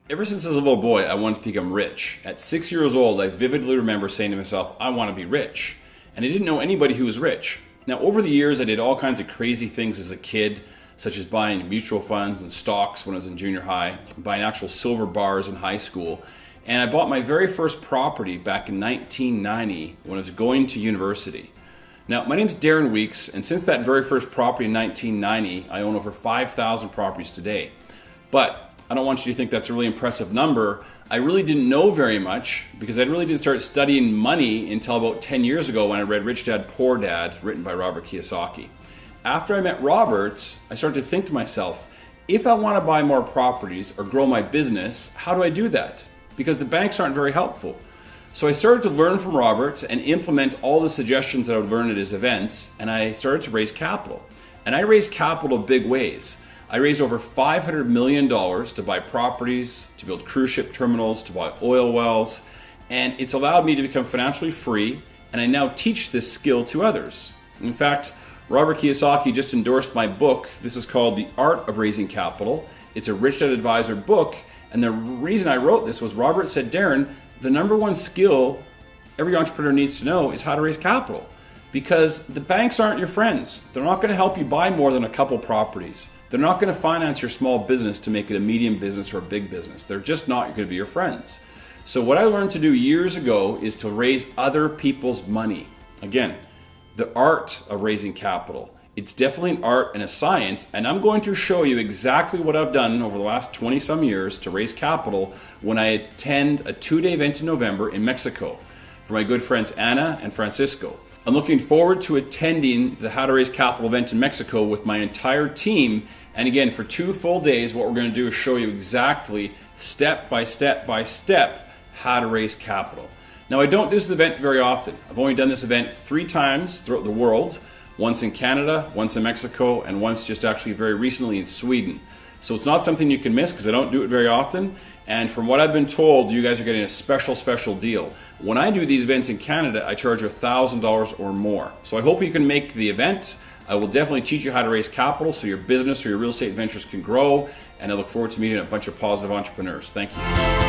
Ever since I was a little boy, I wanted to become rich. At 6 years old, I vividly remember saying to myself, I want to be rich. And I didn't know anybody who was rich. Now, over the years, I did all kinds of crazy things as a kid, such as buying mutual funds and stocks when I was in junior high, buying actual silver bars in high school. And I bought my very first property back in 1990 when I was going to university. Now, my name's Darren Weeks, and since that very first property in 1990, I own over 5,000 properties today. But I don't want you to think that's a really impressive number. I really didn't know very much because I really didn't start studying money until about 10 years ago when I read Rich Dad, Poor Dad, written by Robert Kiyosaki. After I met Robert, I started to think to myself, if I want to buy more properties or grow my business, how do I do that? Because the banks aren't very helpful. So I started to learn from Robert and implement all the suggestions that I would learn at his events, and I started to raise capital. And I raised capital big ways. I raised over $500 million to buy properties, to build cruise ship terminals, to buy oil wells, and it's allowed me to become financially free, and I now teach this skill to others. In fact, Robert Kiyosaki just endorsed my book. This is called The Art of Raising Capital. It's a Rich Dad Advisor book, and the reason I wrote this was Robert said, Darren, the number one skill every entrepreneur needs to know is how to raise capital, because the banks aren't your friends. They're not going to help you buy more than a couple properties. They're not going to finance your small business to make it a medium business or a big business. They're just not going to be your friends. So what I learned to do years ago is to raise other people's money. Again, the art of raising capital. It's definitely an art and a science, and I'm going to show you exactly what I've done over the last 20 some years to raise capital when I attend a 2-day event in November in Mexico for my good friends Anna and Francisco. I'm looking forward to attending the How to Raise Capital event in Mexico with my entire team. And again, for 2 full days, what we're going to do is show you exactly step by step by step how to raise capital. Now, I don't do this event very often. I've only done this event 3 times throughout the world, once in Canada, once in Mexico, and once just actually very recently in Sweden. So it's not something you can miss because I don't do it very often. And from what I've been told, you guys are getting a special deal. When I do these events in Canada, I charge $1,000 or more. So I hope you can make the event. I will definitely teach you how to raise capital so your business or your real estate ventures can grow. And I look forward to meeting a bunch of positive entrepreneurs. Thank you.